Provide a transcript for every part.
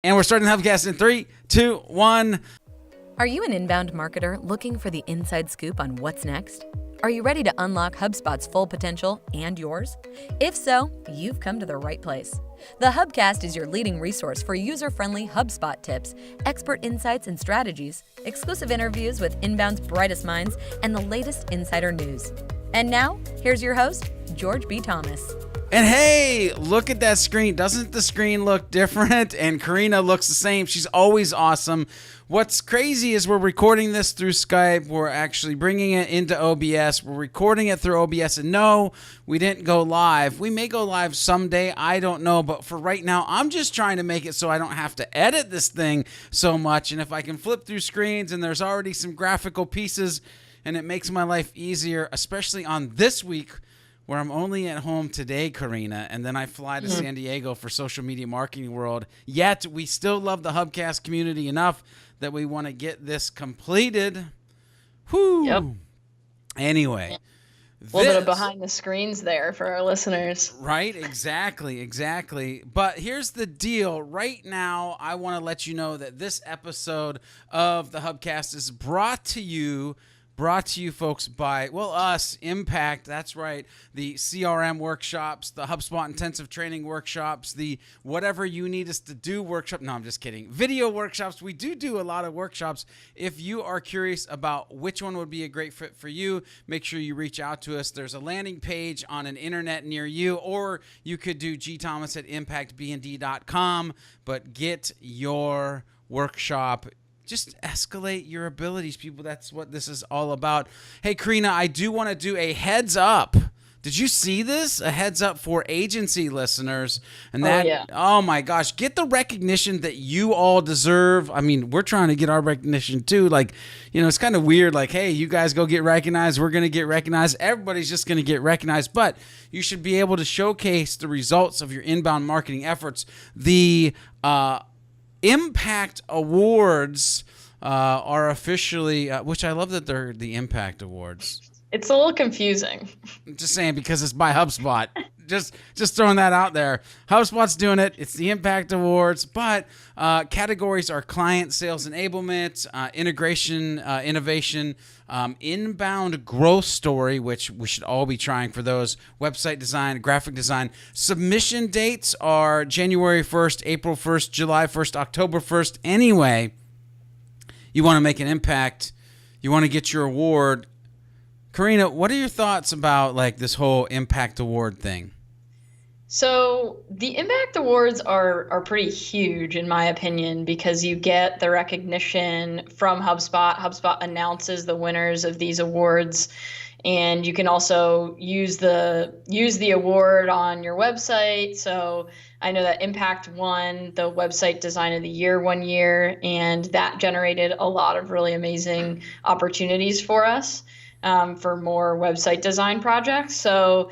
And we're starting the Hubcast in 3, 2, 1. Are you an inbound marketer looking for the inside scoop on what's next? Are you ready to unlock HubSpot's full potential and yours? If so, you've come to the right place. The Hubcast is your leading resource for user-friendly HubSpot tips, expert insights and strategies, exclusive interviews with inbound's brightest minds, and the latest insider news. And now, here's your host, George B. Thomas. And hey, look at that screen. Doesn't the screen look different? And Karina looks the same. She's always awesome. What's crazy is we're recording this through Skype. We're actually bringing it into OBS. We're recording it through OBS. And no, we didn't go live. We may go live someday. I don't know. But for right now, I'm just trying to make it so I don't have to edit this thing so much. And if I can flip through screens and there's already some graphical pieces and it makes my life easier, especially on this week, where I'm only at home today, Karina, and then I fly to San Diego for Social Media Marketing World. Yet, we still love the Hubcast community enough that we want to get this completed. Whew. Yep. Anyway. A little bit of behind the screens there for our listeners. Right, exactly. But here's the deal. Right now, I want to let you know that this episode of the Hubcast is brought to you, folks, by, well, us, Impact. That's right. The CRM workshops, the HubSpot intensive training workshops, the whatever you need us to do workshop. No, I'm just kidding. Video workshops. We do a lot of workshops. If you are curious about which one would be a great fit for you, make sure you reach out to us. There's a landing page on an internet near you, or you could do gthomas@impactbnd.com, but get your workshop. Just escalate your abilities, people. That's what this is all about. Hey, Karina, I do want to do a heads up. Did you see this? A heads up for agency listeners. And that, oh my gosh, get the recognition that you all deserve. I mean, we're trying to get our recognition too. Like, you know, it's kind of weird. Like, hey, you guys go get recognized. We're going to get recognized. Everybody's just going to get recognized. But you should be able to showcase the results of your inbound marketing efforts. The Impact Awards are officially, which I love that they're the Impact Awards. It's a little confusing. I'm just saying because it's by HubSpot. just throwing that out there. HubSpot's doing it. It's the Impact Awards, but categories are client sales enablement, integration, innovation, inbound growth story, which we should all be trying for those, website design, graphic design. Submission dates are January 1st, April 1st, July 1st, October 1st. Anyway, you want to make an impact. You want to get your award. Karina, what are your thoughts about like this whole Impact Award thing? So the Impact Awards are pretty huge in my opinion because you get the recognition from HubSpot. HubSpot announces the winners of these awards, and you can also use the award on your website. So I know that Impact won the Website Design of the Year one year, and that generated a lot of really amazing opportunities for us for more website design projects. So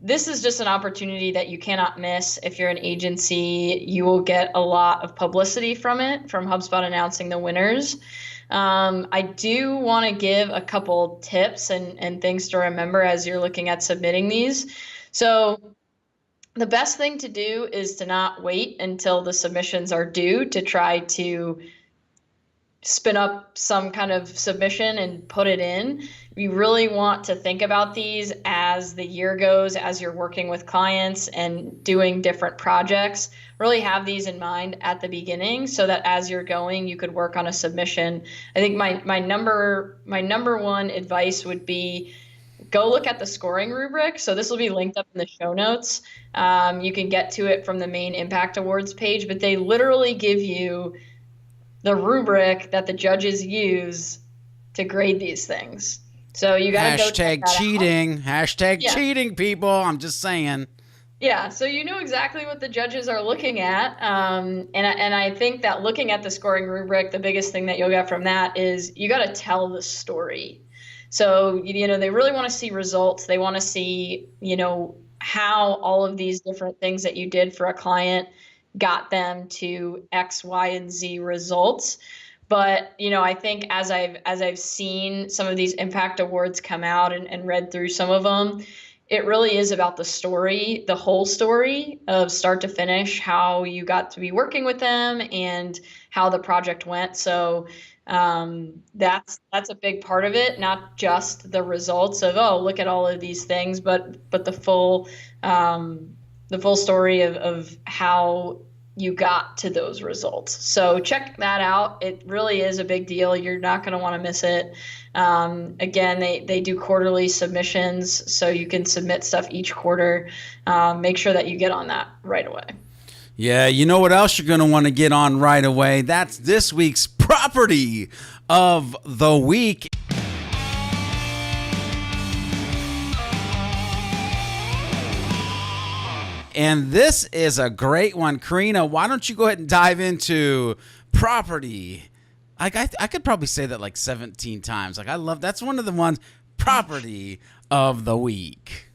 this is just an opportunity that you cannot miss. If you're an agency, you will get a lot of publicity from it, from HubSpot announcing the winners. I do want to give a couple tips and things to remember as you're looking at submitting these. So the best thing to do is to not wait until the submissions are due to try to spin up some kind of submission and put it in. You really want to think about these as the year goes, as you're working with clients and doing different projects. Really have these in mind at the beginning so that as you're going, you could work on a submission. I think my number one advice would be go look at the scoring rubric. So this will be linked up in the show notes. You can get to it from the main Impact Awards page, but they literally give you the rubric that the judges use to grade these things. So you got to go check that cheating. out. Cheating, people. I'm just saying. Yeah, so you know exactly what the judges are looking at. And I think that looking at the scoring rubric, the biggest thing that you'll get from that is you got to tell the story. So, you know, they really want to see results. They want to see, you know, how all of these different things that you did for a client got them to X, Y, and Z results. But, you know, I think as I've seen some of these Impact Awards come out and read through some of them, it really is about the story, the whole story of start to finish, how you got to be working with them and how the project went. So that's a big part of it, not just the results of, oh, look at all of these things, but the full story of how you got to those results. So check that out. It really is a big deal. You're not going to want to miss it. Again, they do quarterly submissions, so you can submit stuff each quarter. Make sure that you get on that right away. Yeah, you know what else you're going to want to get on right away? That's this week's property of the week. And this is a great one. Karina, why don't you go ahead and dive into property? Like I could probably say that like 17 times. Like I love, that's one of the ones, property of the week.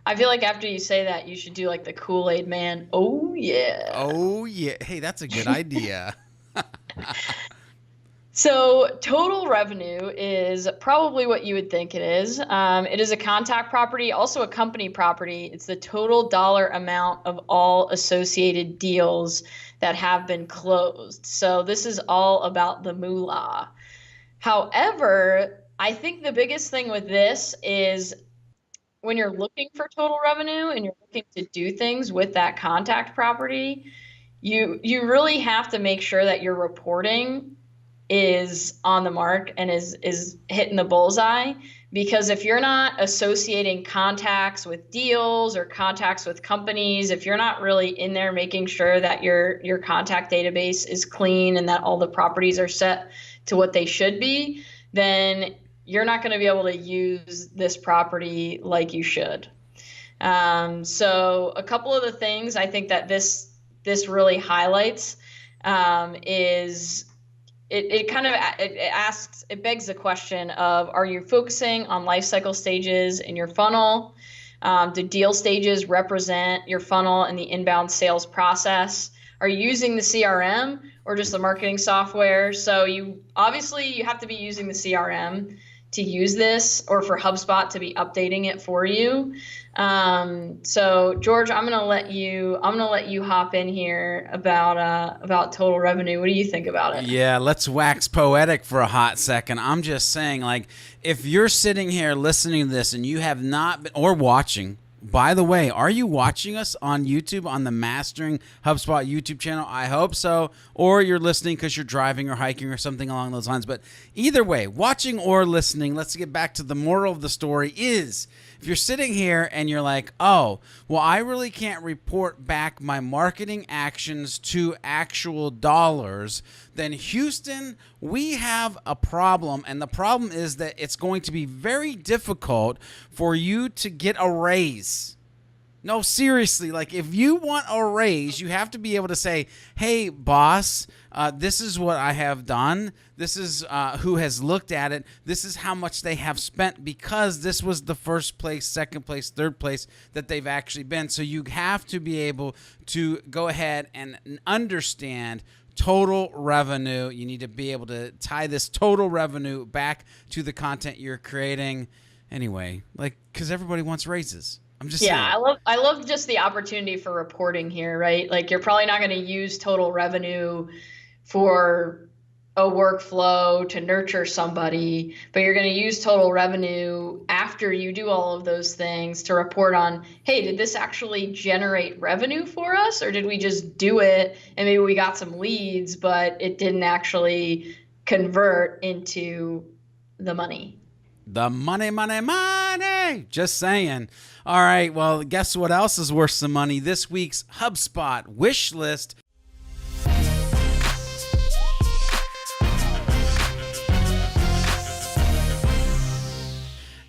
I feel like after you say that, you should do like the Kool-Aid man. Oh, yeah. Oh, yeah. Hey, that's a good idea. So total revenue is probably what you would think it is. It is a contact property, also a company property. It's the total dollar amount of all associated deals that have been closed. So this is all about the moolah. However, I think the biggest thing with this is when you're looking for total revenue and you're looking to do things with that contact property, you really have to make sure that your reporting is on the mark and is hitting the bullseye. Because if you're not associating contacts with deals or contacts with companies, if you're not really in there making sure that your contact database is clean and that all the properties are set to what they should be, then you're not going to be able to use this property like you should. So a couple of the things I think that this really highlights is it begs the question of, are you focusing on life cycle stages in your funnel? Do deal stages represent your funnel and the inbound sales process? Are you using the CRM or just the marketing software? So you have to be using the CRM to use this, or for HubSpot to be updating it for you. So George, I'm gonna let you hop in here about total revenue. What do you think about it? Yeah, let's wax poetic for a hot second. I'm just saying, like, if you're sitting here listening to this and you have not been, or watching, by the way, are you watching us on YouTube on the Mastering HubSpot YouTube channel? I hope so. Or you're listening because you're driving or hiking or something along those lines. But either way, watching or listening, let's get back to the moral of the story is, if you're sitting here and you're like, oh, well, I really can't report back my marketing actions to actual dollars, then Houston, we have a problem. And the problem is that it's going to be very difficult for you to get a raise. No, seriously, like if you want a raise, you have to be able to say, hey, boss, this is what I have done. This is who has looked at it. This is how much they have spent, because this was the first place, second place, third place that they've actually been. So you have to be able to go ahead and understand total revenue. You need to be able to tie this total revenue back to the content you're creating. Anyway, like, because everybody wants raises. I'm just saying. I love just the opportunity for reporting here, right? Like, you're probably not going to use total revenue for a workflow to nurture somebody, but you're going to use total revenue after you do all of those things to report on, hey, did this actually generate revenue for us, or did we just do it and maybe we got some leads, but it didn't actually convert into the money? The money, money, money. Just saying. All right, well, guess what else is worth some money? This week's HubSpot Wishlist.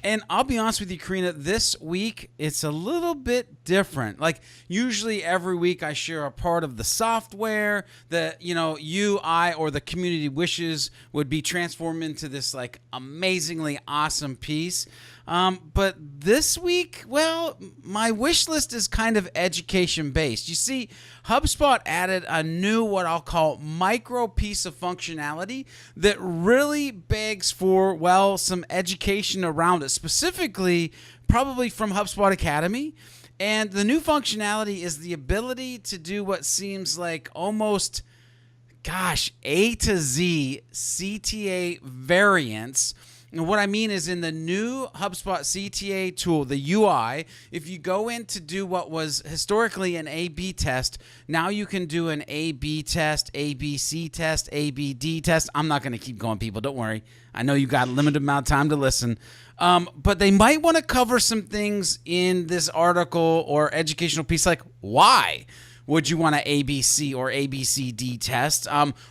And I'll be honest with you, Karina, this week it's a little bit different. Like, usually every week I share a part of the software that, you, I, or the community wishes would be transformed into this like amazingly awesome piece. But this week, well, my wish list is kind of education based. You see, HubSpot added a new, what I'll call, micro piece of functionality that really begs for, well, some education around it, specifically probably from HubSpot Academy. And the new functionality is the ability to do what seems like almost, A to Z CTA variants. And what I mean is in the new HubSpot CTA tool, the UI, if you go in to do what was historically an A/B test, now you can do an A/B test, ABC test, ABD test. I'm not going to keep going, people. Don't worry. I know you got a limited amount of time to listen. But they might want to cover some things in this article or educational piece, like why would you want to ABC or ABCD test?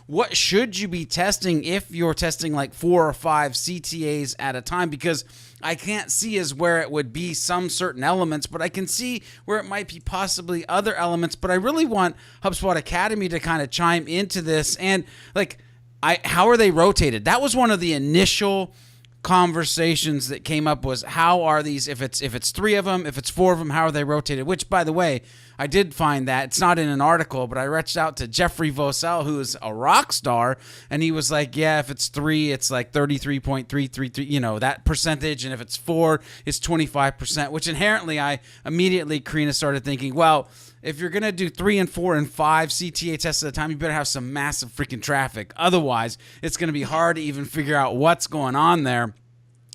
What should you be testing if you're testing like 4 or 5 CTAs at a time? Because I can't see as where it would be some certain elements, but I can see where it might be possibly other elements. But I really want HubSpot Academy to kind of chime into this. And how are they rotated? That was one of the initial conversations that came up, was how are these, if it's 3 of them, if it's 4 of them, how are they rotated? Which, by the way, I did find that it's not in an article, but I reached out to Jeffrey Vosell, who is a rock star, and he was like, yeah, if it's 3, it's like 33.333, that percentage, and if it's 4, it's 25%, which inherently I immediately, Karina, started thinking, well, if you're going to do 3 and 4 and 5 CTA tests at a time, you better have some massive freaking traffic. Otherwise, it's going to be hard to even figure out what's going on there.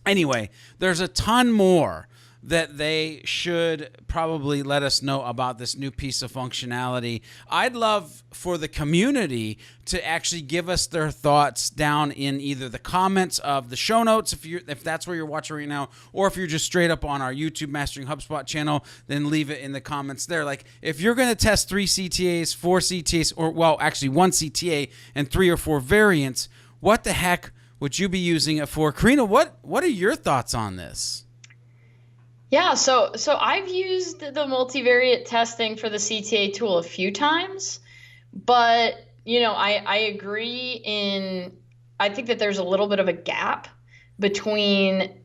Anyway, there's a ton more that they should probably let us know about this new piece of functionality. I'd love for the community to actually give us their thoughts down in either the comments of the show notes, if that's where you're watching right now, or if you're just straight up on our YouTube Mastering HubSpot channel, then leave it in the comments there. Like, if you're going to test 3 CTAs, 4 CTAs, or well, actually 1 CTA and 3 or 4 variants, what the heck would you be using it for? Karina, what are your thoughts on this? Yeah, so I've used the multivariate testing for the CTA tool a few times, but I agree I think that there's a little bit of a gap between,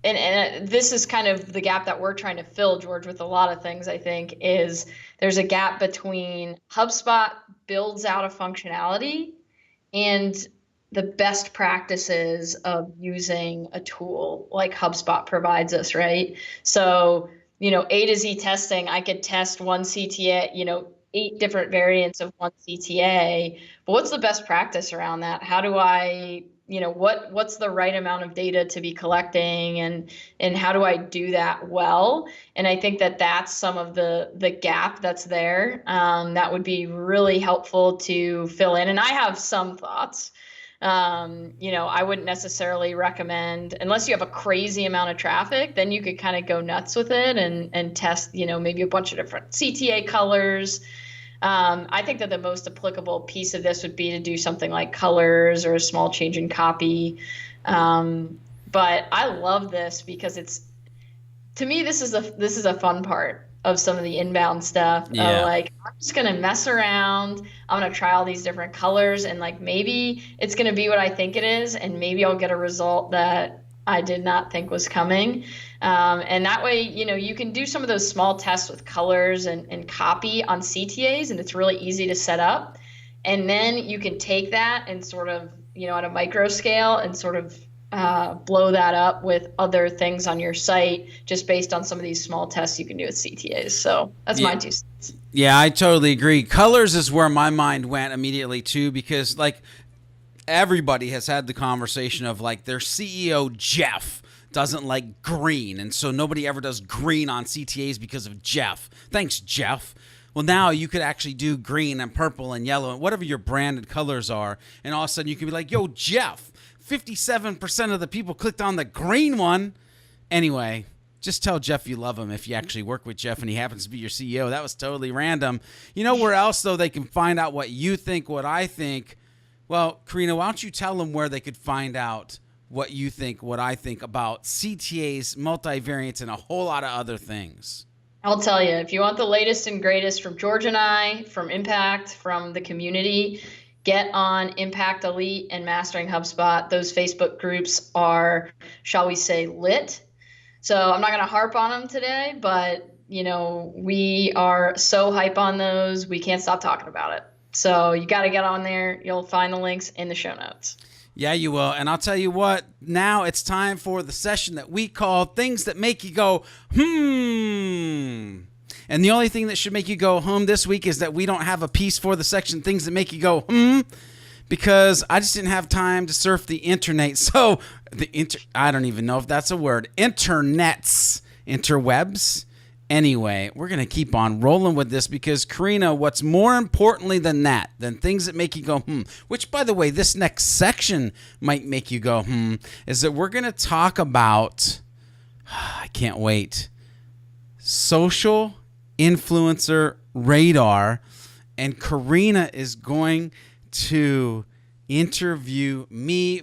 and this is kind of the gap that we're trying to fill, George, with a lot of things. I think is there's a gap between HubSpot builds out a functionality and the best practices of using a tool like HubSpot provides us, right? So, A to Z testing, I could test 1 CTA, 8 different variants of 1 CTA, but what's the best practice around that? How do I, what's the right amount of data to be collecting, and how do I do that well? And I think that that's some of the gap that's there. That would be really helpful to fill in. And I have some thoughts. I wouldn't necessarily recommend, unless you have a crazy amount of traffic, then you could kind of go nuts with it and test, maybe a bunch of different CTA colors. I think that the most applicable piece of this would be to do something like colors or a small change in copy. But I love this because to me, this is a fun part of some of the inbound stuff. Yeah. I'm just going to mess around. I'm going to try all these different colors, and maybe it's going to be what I think it is, and maybe I'll get a result that I did not think was coming. And that way, you can do some of those small tests with colors and copy on CTAs, and it's really easy to set up. And then you can take that and sort of, at a micro scale and sort of blow that up with other things on your site, just based on some of these small tests you can do with CTAs. So that's my 2 cents. Yeah, I totally agree. Colors is where my mind went immediately too, because everybody has had the conversation of their CEO Jeff doesn't like green, and so nobody ever does green on CTAs because of Jeff. Thanks, Jeff. Well, now you could actually do green and purple and yellow and whatever your branded colors are, and all of a sudden you can be like, yo, Jeff, 57% of the people clicked on the green one. Anyway, just tell Jeff you love him if you actually work with Jeff and he happens to be your CEO. That was totally random. You know where else, though, they can find out what you think, what I think? Well, Karina, why don't you tell them where they could find out what you think, what I think about CTAs, multivariants, and a whole lot of other things? I'll tell you, if you want the latest and greatest from George and I, from Impact, from the community, get on Impact Elite and Mastering HubSpot. Those Facebook groups are, shall we say, lit. So I'm not going to harp on them today, but we are so hype on those. We can't stop talking about it. So you got to get on there. You'll find the links in the show notes. Yeah, you will. And I'll tell you what, now it's time for the session that we call Things That Make You Go, And the only thing that should make you go, this week is that we don't have a piece for the section Things That Make You Go, because I just didn't have time to surf the internet. So, I don't even know if that's a word. Interwebs. Anyway, we're going to keep on rolling with this because, Karina, what's more importantly than that, than things that make you go, which, by the way, this next section might make you go, is that we're going to talk about, I can't wait, social influencer radar. And Karina is going to interview me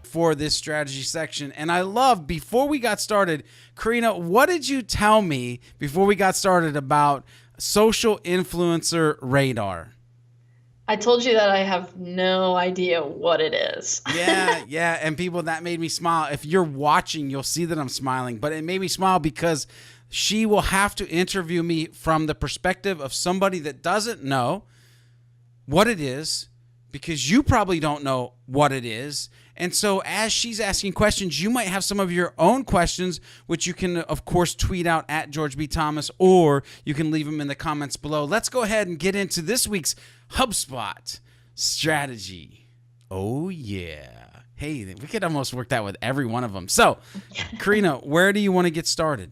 for this strategy section. And I love, before we got started, Karina, what did you tell me before we got started about social influencer radar? I told you that I have no idea what it is. Yeah. And people, that made me smile. If you're watching, you'll see that I'm smiling, but it made me smile because she will have to interview me from the perspective of somebody that doesn't know what it is, because you probably don't know what it is. And so as she's asking questions, you might have some of your own questions, which you can, of course, tweet out at George B. Thomas, or you can leave them in the comments below. Let's go ahead and get into this week's HubSpot strategy. Oh, yeah. Hey, we could almost work that with every one of them. So, Karina, where do you want to get started?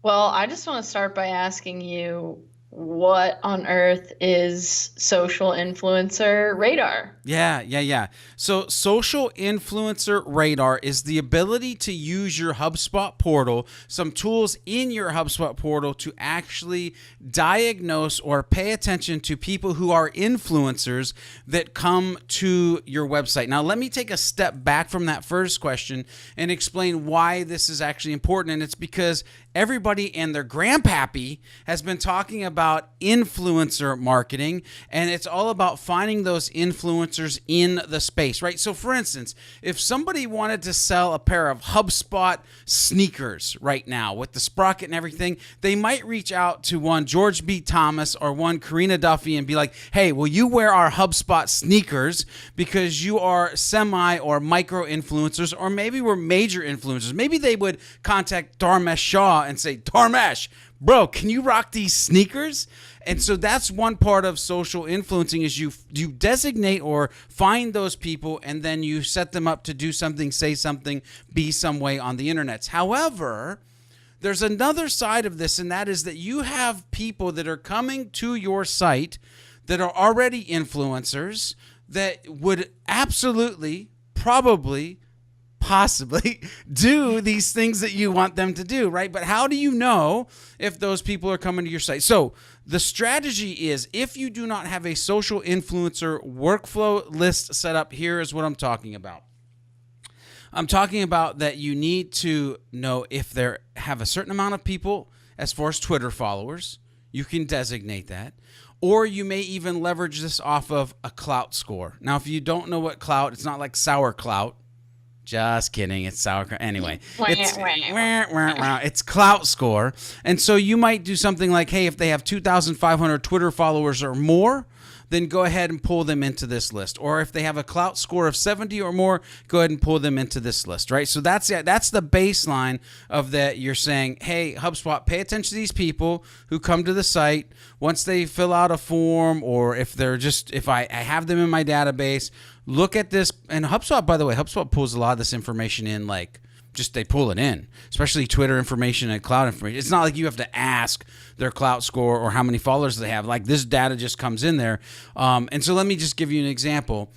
Well, I just want to start by asking you, what on earth is social influencer radar? Yeah. So social influencer radar is the ability to use your HubSpot portal, some tools in your HubSpot portal to actually diagnose or pay attention to people who are influencers that come to your website. Now, let me take a step back from that first question and explain why this is actually important. And it's because everybody and their grandpappy has been talking about influencer marketing, and it's all about finding those influencers in the space, right? So for instance, if somebody wanted to sell a pair of HubSpot sneakers right now with the sprocket and everything, they might reach out to one George B. Thomas or one Karina Duffy and be like, hey, will you wear our HubSpot sneakers because you are semi or micro influencers, or maybe we're major influencers. Maybe they would contact Dharmesh Shah and say, Dharmesh, bro, can you rock these sneakers? And so that's one part of social influencing, is you designate or find those people, and then you set them up to do something, say something, be some way on the internet. However, there's another side of this, and that is that you have people that are coming to your site that are already influencers that would absolutely, probably, possibly do these things that you want them to do, right? But how do you know if those people are coming to your site? So the strategy is, if you do not have a social influencer workflow list set up, here is what I'm talking about. I'm talking about that you need to know if they have a certain amount of people as far as Twitter followers. You can designate that. Or you may even leverage this off of a clout score. Now, if you don't know what clout, it's not like sauerkraut. Just kidding. It's sauerkraut. Anyway, it's clout score. And so you might do something like, hey, if they have 2,500 Twitter followers or more, then go ahead and pull them into this list. Or if they have a clout score of 70 or more, go ahead and pull them into this list, right? So that's the baseline of that. You're saying, hey, HubSpot, pay attention to these people who come to the site. Once they fill out a form, or if I have them in my database, look at this. And HubSpot, by the way, HubSpot pulls a lot of this information in, like, just they pull it in, especially Twitter information and cloud information. It's not like you have to ask their clout score or how many followers they have. Like, this data just comes in there. And so let me just give you an example.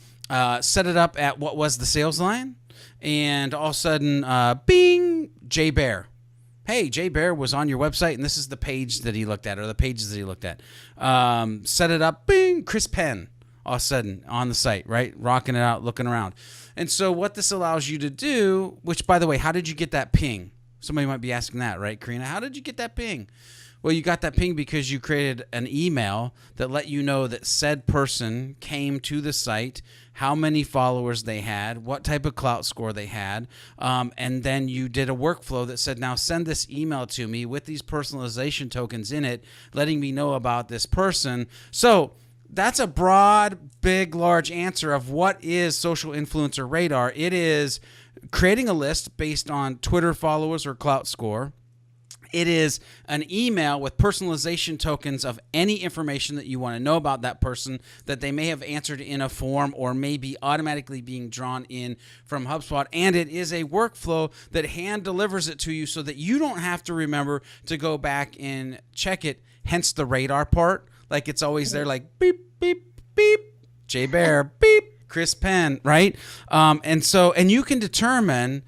Set it up at what was the sales line, and all of a sudden, bing, Jay Bear. Hey, Jay Bear was on your website, and this is the page that he looked at, or the pages that he looked at. Set it up, bing, Chris Penn, all of a sudden on the site, right? Rocking it out, looking around. And so what this allows you to do, which, by the way, how did you get that ping? Somebody might be asking that, right, Karina? How did you get that ping? Well, you got that ping because you created an email that let you know that said person came to the site, how many followers they had, what type of clout score they had, and then you did a workflow that said, now send this email to me with these personalization tokens in it, letting me know about this person. So that's a broad, big, large answer of what is social influencer radar. It is creating a list based on Twitter followers or clout score. It is an email with personalization tokens of any information that you want to know about that person that they may have answered in a form or may be automatically being drawn in from HubSpot. And it is a workflow that hand delivers it to you so that you don't have to remember to go back and check it, hence the radar part. Like it's always there like beep, beep, beep, Jay Bear, beep, Chris Penn, right? And you can determine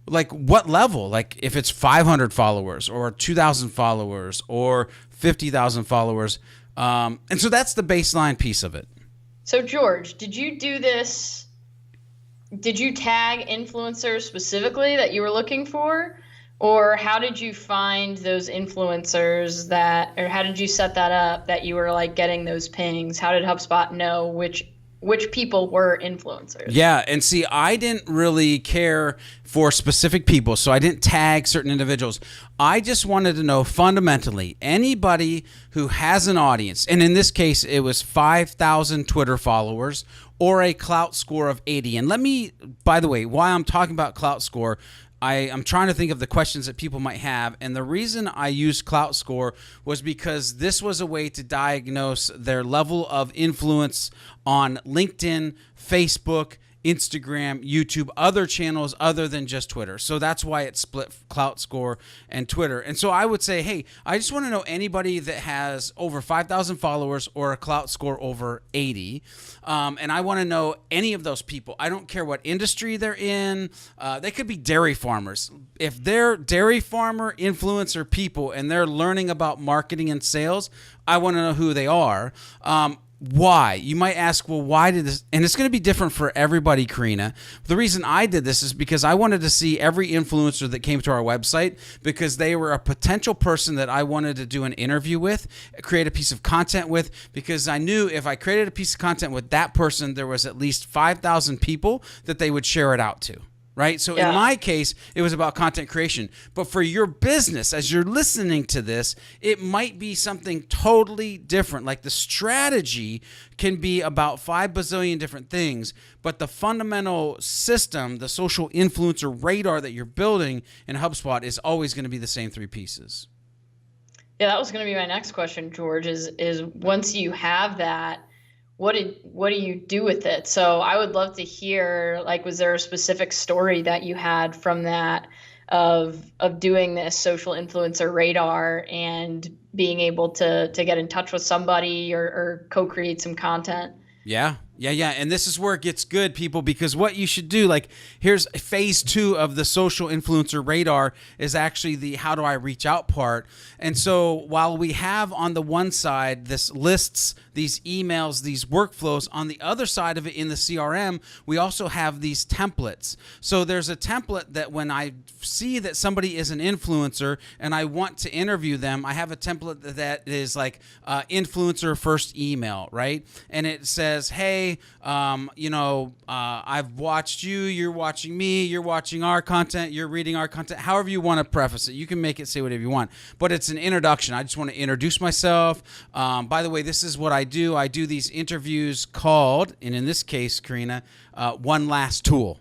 like what level, like if it's 500 followers or 2,000 followers or 50,000 followers. And so that's the baseline piece of it. So George, did you do this? Did you tag influencers specifically that you were looking for? Or how did you find those influencers or how did you set that up that you were like getting those pings? How did HubSpot know which people were influencers? Yeah, and see, I didn't really care for specific people, so I didn't tag certain individuals. I just wanted to know fundamentally anybody who has an audience, and in this case, it was 5,000 Twitter followers or a clout score of 80. And let me, by the way, while I'm talking about clout score, I'm trying to think of the questions that people might have, and the reason I used Clout Score was because this was a way to diagnose their level of influence on LinkedIn, Facebook, Instagram, YouTube, other channels other than just Twitter. So that's why it split Clout Score and Twitter. And so I would say, hey, I just want to know anybody that has over 5,000 followers or a Clout Score over 80. And I want to know any of those people. I don't care what industry they're in. They could be dairy farmers. If they're dairy farmer influencer people and they're learning about marketing and sales, I want to know who they are. Why? You might ask, well, why did this? And it's going to be different for everybody, Karina. The reason I did this is because I wanted to see every influencer that came to our website because they were a potential person that I wanted to do an interview with, create a piece of content with, because I knew if I created a piece of content with that person, there was at least 5,000 people that they would share it out to. Right? So in my case, it was about content creation. But for your business, as you're listening to this, it might be something totally different. Like the strategy can be about 5 bazillion different things, but the fundamental system, the social influencer radar that you're building in HubSpot is always going to be the same 3 pieces. Yeah, that was going to be my next question, George, is once you have that, what do you do with it? So I would love to hear, like, was there a specific story that you had from that of doing this social influencer radar and being able to get in touch with somebody or co-create some content? Yeah. And this is where it gets good, people, because what you should do, like, here's phase 2 of the social influencer radar is actually the how do I reach out part. And so while we have on the one side this lists, these emails, these workflows, on the other side of it in the CRM, we also have these templates. So there's a template that when I see that somebody is an influencer and I want to interview them, I have a template that is like influencer first email, right? And it says, hey, I've watched you, you're watching me, you're watching our content, you're reading our content, however you want to preface it. You can make it say whatever you want, but it's an introduction. I just want to introduce myself. By the way, this is what I do. I do these interviews called, and in this case, Karina, One Last Tool,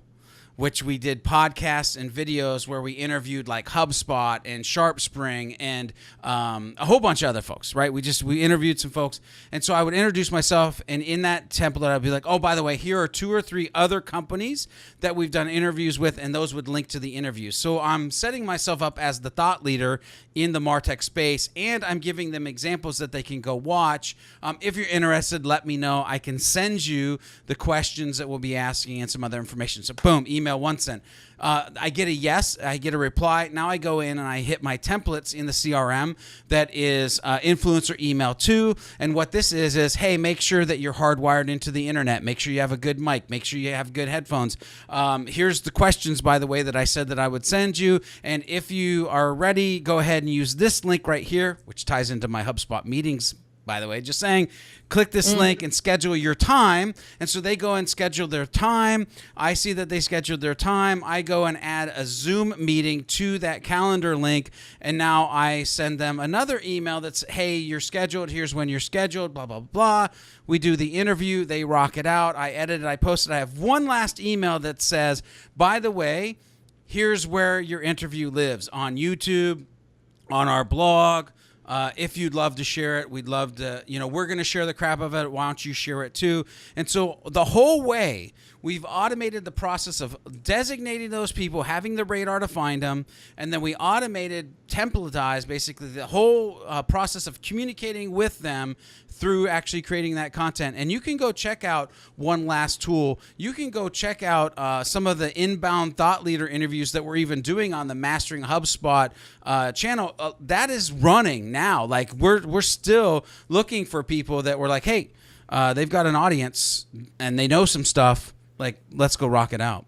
which we did podcasts and videos where we interviewed like HubSpot and SharpSpring and a whole bunch of other folks, right? We interviewed some folks. And so I would introduce myself, and in that template, I'd be like, oh, by the way, here are 2 or 3 other companies that we've done interviews with, and those would link to the interviews. So I'm setting myself up as the thought leader in the MarTech space, and I'm giving them examples that they can go watch. If you're interested, let me know. I can send you the questions that we'll be asking and some other information. So boom, email email, 1 cent. I get a yes, I get a reply. Now I go in and I hit my templates in the CRM that is influencer email 2. And what this is, hey, make sure that you're hardwired into the internet. Make sure you have a good mic. Make sure you have good headphones. Here's the questions, by the way, that I said that I would send you. And if you are ready, go ahead and use this link right here, which ties into my HubSpot meetings, by the way. Just saying, click this link and schedule your time. And so they go and schedule their time. I see that they scheduled their time. I go and add a Zoom meeting to that calendar link. And now I send them another email that's, hey, you're scheduled. Here's when you're scheduled, blah, blah, blah. We do the interview. They rock it out. I edit it. I post it. I have one last email that says, by the way, here's where your interview lives, on YouTube, on our blog. If you'd love to share it, we'd love to, we're going to share the crap of it. Why don't you share it too? And so the whole way, we've automated the process of designating those people, having the radar to find them, and then we automated, templatized basically the whole process of communicating with them through actually creating that content. And you can go check out one last tool. You can go check out some of the inbound thought leader interviews that we're even doing on the Mastering HubSpot channel. That is running now. Like we're still looking for people that were like, hey, they've got an audience and they know some stuff. Like, let's go rock it out.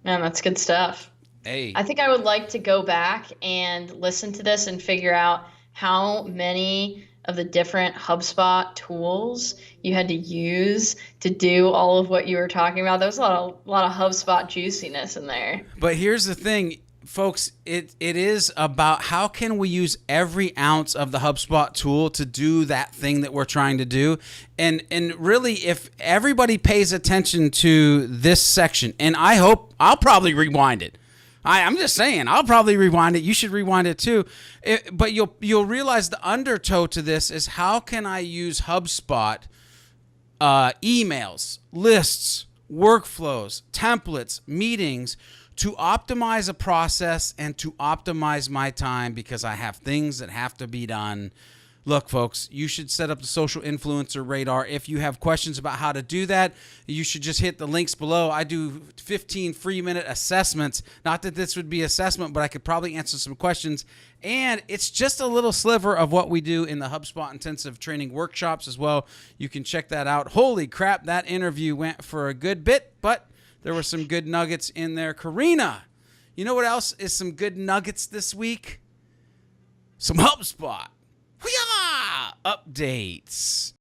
Man, that's good stuff. Hey, I think I would like to go back and listen to this and figure out how many of the different HubSpot tools you had to use to do all of what you were talking about. There was a lot of HubSpot juiciness in there. But here's the thing, folks, it is about how can we use every ounce of the HubSpot tool to do that thing that we're trying to do. And really, if everybody pays attention to this section, and I hope I'll probably rewind it. I'm just saying, I'll probably rewind it. You should rewind it too. But you'll realize the undertow to this is how can I use HubSpot emails, lists, workflows, templates, meetings to optimize a process and to optimize my time because I have things that have to be done. Look, folks, you should set up the social influencer radar. If you have questions about how to do that, you should just hit the links below. I do 15 free-minute assessments. Not that this would be assessment, but I could probably answer some questions. And it's just a little sliver of what we do in the HubSpot Intensive Training Workshops as well. You can check that out. Holy crap, that interview went for a good bit, but there were some good nuggets in there. Karina, you know what else is some good nuggets this week? Some HubSpot updates.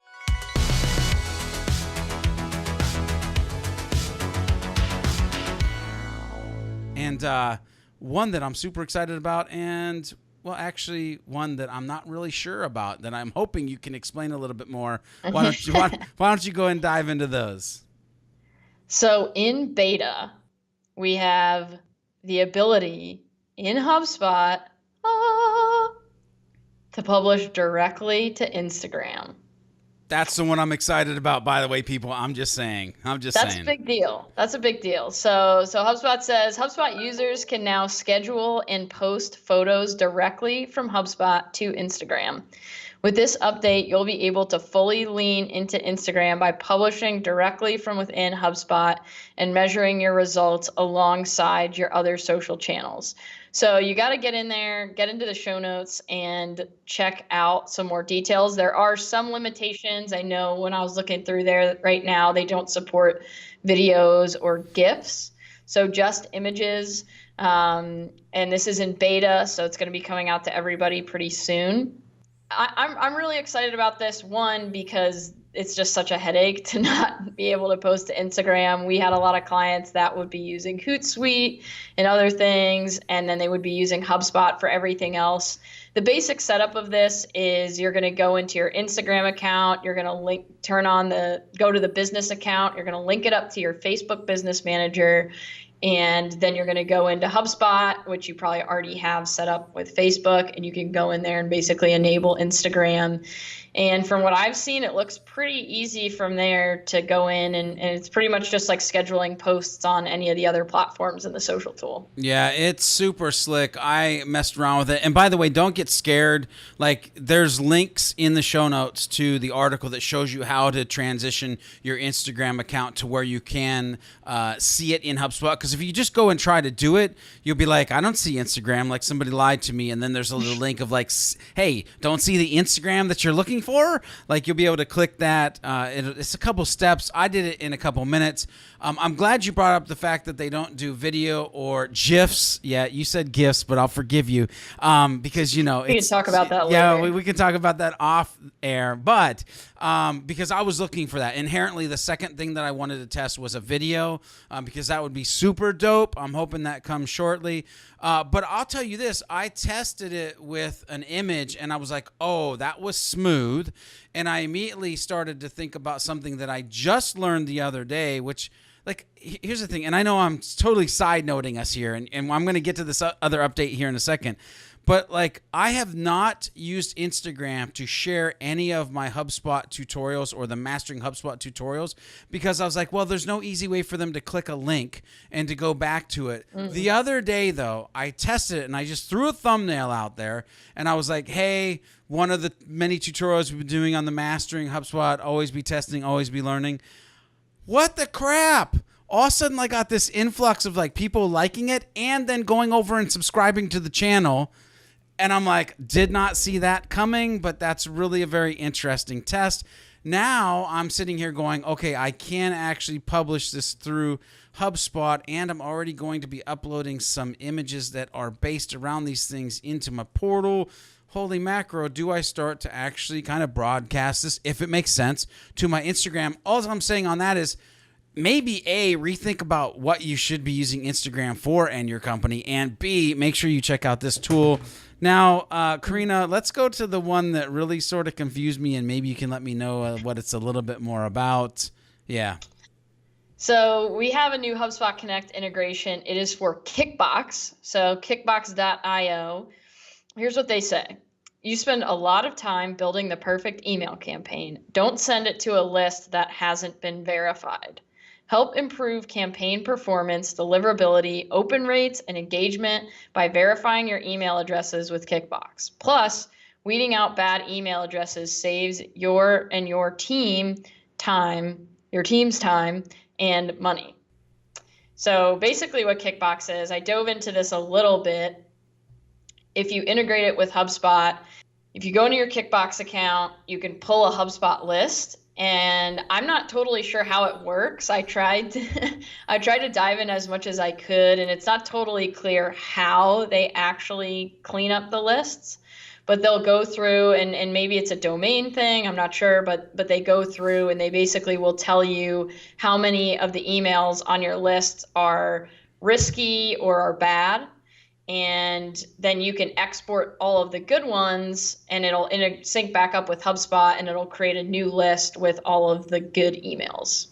And one that I'm super excited about, and well, actually one that I'm not really sure about, that I'm hoping you can explain a little bit more. Why don't you go and dive into those? So in beta, we have the ability in HubSpot to publish directly to Instagram. That's the one I'm excited about, by the way, people. I'm just saying. That's a big deal. That's a big deal. So HubSpot says HubSpot users can now schedule and post photos directly from HubSpot to Instagram. With this update, you'll be able to fully lean into Instagram by publishing directly from within HubSpot and measuring your results alongside your other social channels. So you got to get in there, get into the show notes, and check out some more details. There are some limitations. I know when I was looking through there right now, they don't support videos or GIFs, so just images. And this is in beta, so it's going to be coming out to everybody pretty soon. I'm really excited about this, one, because it's just such a headache to not be able to post to Instagram. We had a lot of clients that would be using Hootsuite and other things, and then they would be using HubSpot for everything else. The basic setup of this is you're going to go into your Instagram account, you're going to go to the business account, you're going to link it up to your Facebook Business Manager, And then you're going to go into HubSpot, which you probably already have set up with Facebook, and you can go in there and basically enable Instagram. And from what I've seen, it looks pretty easy from there to go in, and it's pretty much just like scheduling posts on any of the other platforms in the social tool. Yeah, it's super slick. I messed around with it. And by the way, don't get scared. Like, there's links in the show notes to the article that shows you how to transition your Instagram account to where you can see it in HubSpot. Because if you just go and try to do it, you'll be like, I don't see Instagram, like somebody lied to me. And then there's a little link of like, hey, don't see the Instagram that you're looking for? Like, you'll be able to click that. It's a couple steps. I did it in a couple minutes. I'm glad you brought up the fact that they don't do video or GIFs. Yeah, you said GIFs, but I'll forgive you because, you know. We can talk about that later. Yeah, we can talk about that off air. But because I was looking for that. Inherently, the second thing that I wanted to test was a video because that would be super dope. I'm hoping that comes shortly. But I'll tell you this. I tested it with an image, and I was like, oh, that was smooth. And I immediately started to think about something that I just learned the other day, which, like, here's the thing. And I know I'm totally side-noting us here, and I'm going to get to this other update here in a second. But, like, I have not used Instagram to share any of my HubSpot tutorials or the Mastering HubSpot tutorials because I was like, well, there's no easy way for them to click a link and to go back to it. Mm-hmm. The other day, though, I tested it, and I just threw a thumbnail out there, and I was like, hey, one of the many tutorials we've been doing on the Mastering HubSpot, always be testing, always be learning. What the crap? All of a sudden, I got this influx of, like, people liking it and then going over and subscribing to the channel. And I'm like, did not see that coming, but that's really a very interesting test. Now I'm sitting here going, okay, I can actually publish this through HubSpot, and I'm already going to be uploading some images that are based around these things into my portal. Holy macro, do I start to actually kind of broadcast this, if it makes sense, to my Instagram? All I'm saying on that is, maybe A, rethink about what you should be using Instagram for and your company, and B, make sure you check out this tool. Now, Karina, let's go to the one that really sort of confused me, and maybe you can let me know what it's a little bit more about. Yeah. So we have a new HubSpot Connect integration. It is for Kickbox. So kickbox.io. Here's what they say. You spend a lot of time building the perfect email campaign. Don't send it to a list that hasn't been verified. Help improve campaign performance, deliverability, open rates, and engagement by verifying your email addresses with Kickbox. Plus, weeding out bad email addresses saves your team's time and money. So basically what Kickbox is, I dove into this a little bit. If you integrate it with HubSpot, if you go into your Kickbox account, you can pull a HubSpot list. And I'm not totally sure how it works. I tried to dive in as much as I could, and it's not totally clear how they actually clean up the lists. But they'll go through, and maybe it's a domain thing, I'm not sure, but they go through and they basically will tell you how many of the emails on your list are risky or are bad. And then you can export all of the good ones, and it'll sync back up with HubSpot, and it'll create a new list with all of the good emails.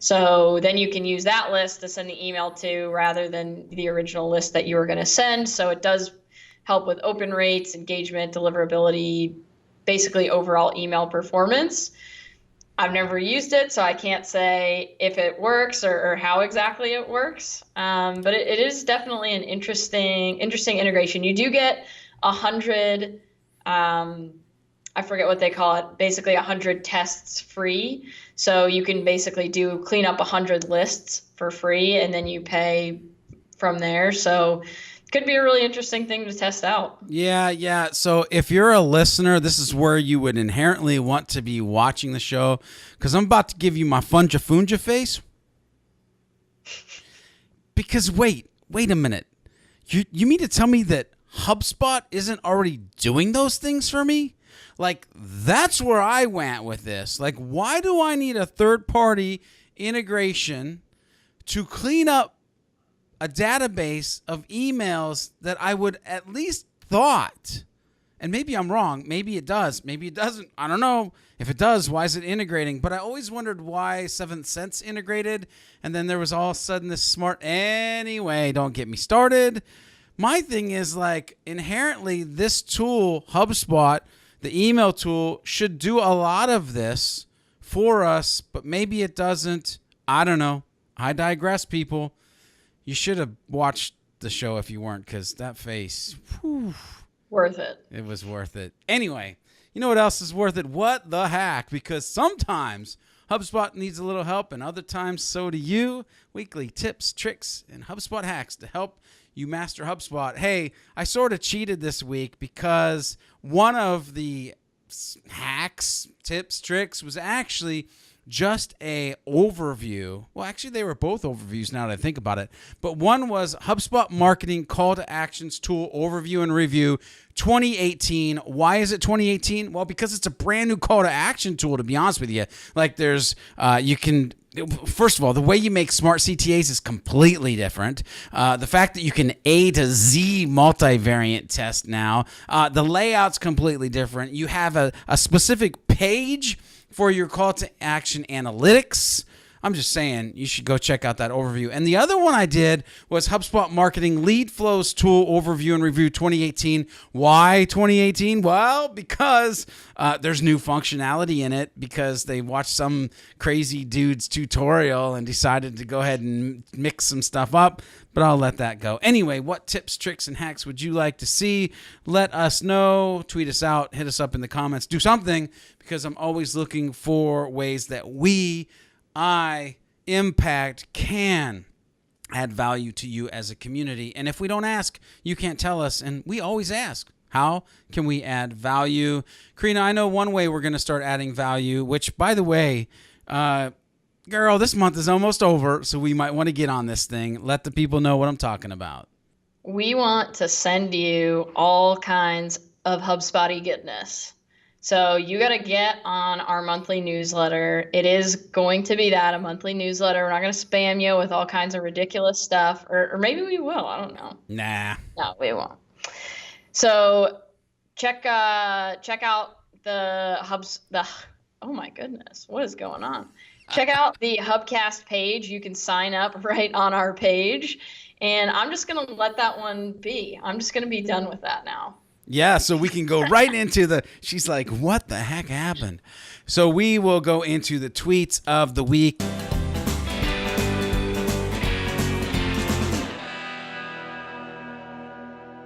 So then you can use that list to send the email to rather than the original list that you were going to send. So it does help with open rates, engagement, deliverability, basically overall email performance. I've never used it, so I can't say if it works or how exactly it works. But it is definitely an interesting integration. You do get 100, I forget what they call it, basically 100 tests free. So you can basically clean up 100 lists for free, and then you pay from there. So could be a really interesting thing to test out. Yeah. So if you're a listener, this is where you would inherently want to be watching the show, because I'm about to give you my funja face. Because wait a minute. You mean to tell me that HubSpot isn't already doing those things for me? Like, that's where I went with this. Like, why do I need a third-party integration to clean up a database of emails that I would at least thought, And maybe I'm wrong. Maybe it does. Maybe it doesn't. I don't know. If it does, why is it integrating? But I always wondered why Seventh Sense integrated. And then there was all of a sudden this smart... Anyway, don't get me started. My thing is, like, inherently this tool, HubSpot, the email tool, should do a lot of this for us, but maybe it doesn't. I don't know. I digress, people. You should have watched the show if you weren't, because that face... Whew, worth it. It was worth it. Anyway, you know what else is worth it? What the hack? Because sometimes HubSpot needs a little help, and other times so do you. Weekly tips, tricks, and HubSpot hacks to help you master HubSpot. Hey, I sort of cheated this week because one of the hacks, tips, tricks was actually just a overview. Well, actually, they were both overviews now that I think about it. But one was HubSpot Marketing Call to Actions Tool Overview and Review 2018. Why is it 2018? Well, because it's a brand new call to action tool, to be honest with you. Like there's, you can... First of all, the way you make smart CTAs is completely different. The fact that you can A to Z multivariant test now, the layout's completely different. You have a specific page for your call to action analytics. I'm just saying you should go check out that overview. And the other one I did was HubSpot Marketing Lead Flows Tool Overview and Review 2018. Why 2018? Well, because there's new functionality in it, because they watched some crazy dude's tutorial and decided to go ahead and mix some stuff up. But I'll let that go. Anyway, what tips, tricks, and hacks would you like to see? Let us know. Tweet us out. Hit us up in the comments. Do something, because I'm always looking for ways that Impact can add value to you as a community. And if we don't ask, you can't tell us. And we always ask, how can we add value? Karina, I know one way we're going to start adding value, which, by the way, girl, this month is almost over, so we might want to get on this thing. Let the people know what I'm talking about. We want to send you all kinds of HubSpot-y goodness. So you got to get on our monthly newsletter. It is going to be a monthly newsletter. We're not going to spam you with all kinds of ridiculous stuff, or maybe we will. I don't know. Nah. No, we won't. So check out oh my goodness, what is going on? Check out the Hubcast page. You can sign up right on our page. And I'm just going to let that one be. I'm just going to be done with that now. Yeah, so we can go right into she's like, what the heck happened? So we will go into the tweets of the week.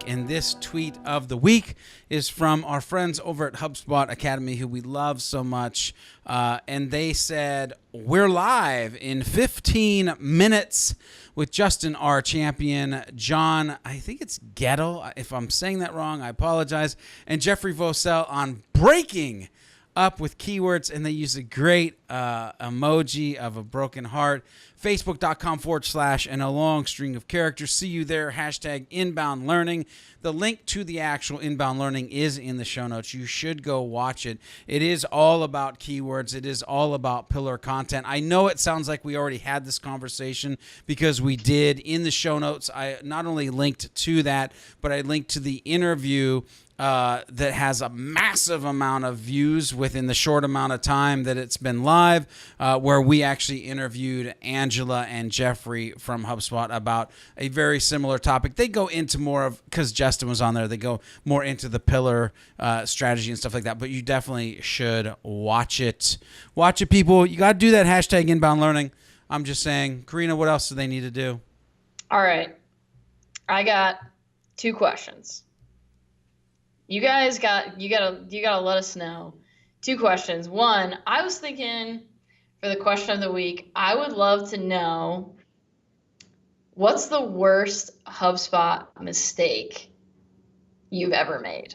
And this tweet of the week is from our friends over at HubSpot Academy, who we love so much. And they said, we're live in 15 minutes with Justin R. Champion, John, I think it's Gettle. If I'm saying that wrong, I apologize. And Jeffrey Vosell on breaking up with keywords. And they use a great emoji of a broken heart. Facebook.com/ and a long string of characters. See you there. #inbound learning. The link to the actual inbound learning is in the show notes. You should go watch it. It is all about keywords. It is all about pillar content. I know it sounds like we already had this conversation because we did. In the show notes, I not only linked to that, but I linked to the interview that has a massive amount of views within the short amount of time that it's been live, where we actually interviewed Angela and Jeffrey from HubSpot about a very similar topic. They go into more of, because Justin was on there, they go more into the pillar strategy and stuff like that, but you definitely should watch it. Watch it, people. You got to do that #inbound learning. I'm just saying. Karina, what else do they need to do? All right. I got 2 questions. You guys gotta let us know. 2 questions. One, I was thinking for the question of the week, I would love to know, what's the worst HubSpot mistake you've ever made?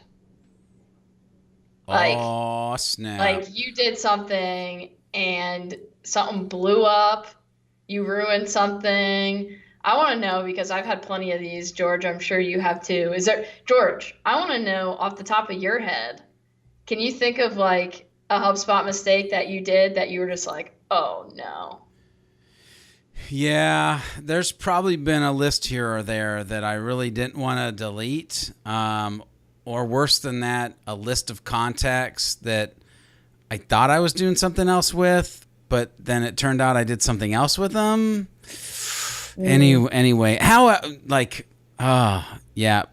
Oh, snap. Like you did something and something blew up, you ruined something. I want to know, because I've had plenty of these. George, I'm sure you have too. George, I want to know, off the top of your head, can you think of like a HubSpot mistake that you did that you were just like, oh no? Yeah, there's probably been a list here or there that I really didn't want to delete. or worse than that, a list of contacts that I thought I was doing something else with, but then it turned out I did something else with them. Anyway, how yeah.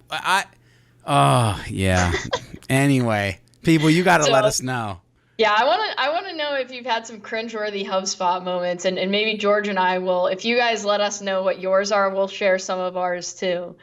Yeah. Anyway, people, you got to let us know. Yeah, I want to know if you've had some cringeworthy HubSpot moments, and maybe George and I will, if you guys let us know what yours are, we'll share some of ours too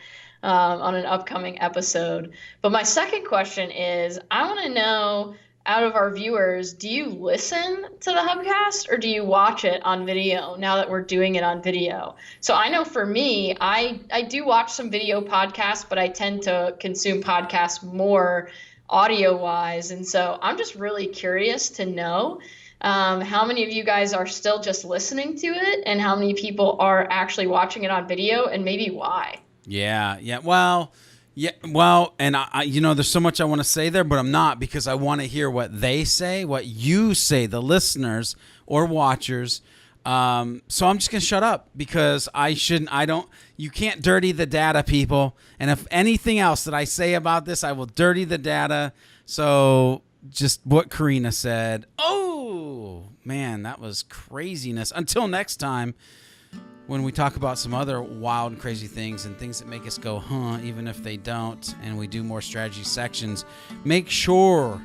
on an upcoming episode. But my second question is, I want to know, out of our viewers, do you listen to the Hubcast or do you watch it on video now that we're doing it on video? So I know for me, I do watch some video podcasts, but I tend to consume podcasts more audio-wise. And so I'm just really curious to know how many of you guys are still just listening to it and how many people are actually watching it on video, and maybe why. Yeah. Well, and I there's so much I want to say there, but I'm not, because I want to hear what they say, what you say, the listeners or watchers. So I'm just going to shut up, because you can't dirty the data, people. And if anything else that I say about this, I will dirty the data. So just what Karina said. Oh, man, that was craziness. Until next time, when we talk about some other wild and crazy things and things that make us go, even if they don't, and we do more strategy sections, make sure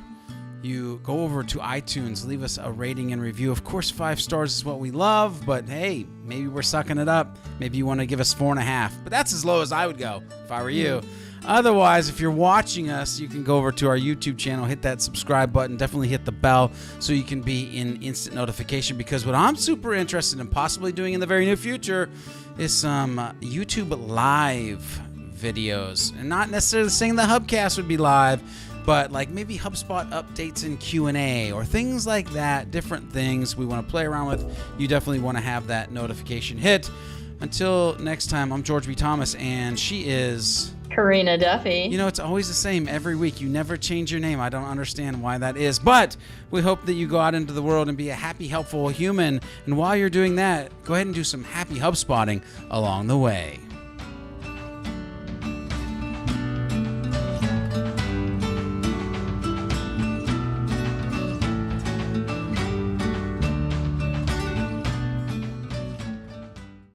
you go over to iTunes, leave us a rating and review. Of course, 5 stars is what we love, but hey, maybe we're sucking it up. Maybe you want to give us 4.5, but that's as low as I would go if I were you. Otherwise, if you're watching us, you can go over to our YouTube channel, hit that subscribe button, definitely hit the bell so you can be in instant notification, because what I'm super interested in possibly doing in the very near future is some YouTube live videos. And not necessarily saying the Hubcast would be live, but like maybe HubSpot updates and Q&A or things like that, different things we want to play around with. You definitely want to have that notification hit. Until next time, I'm George B. Thomas, and she is Karina Duffy. It's always the same every week. You never change your name. I don't understand why that is. But we hope that you go out into the world and be a happy, helpful human. And while you're doing that, go ahead and do some happy HubSpotting along the way.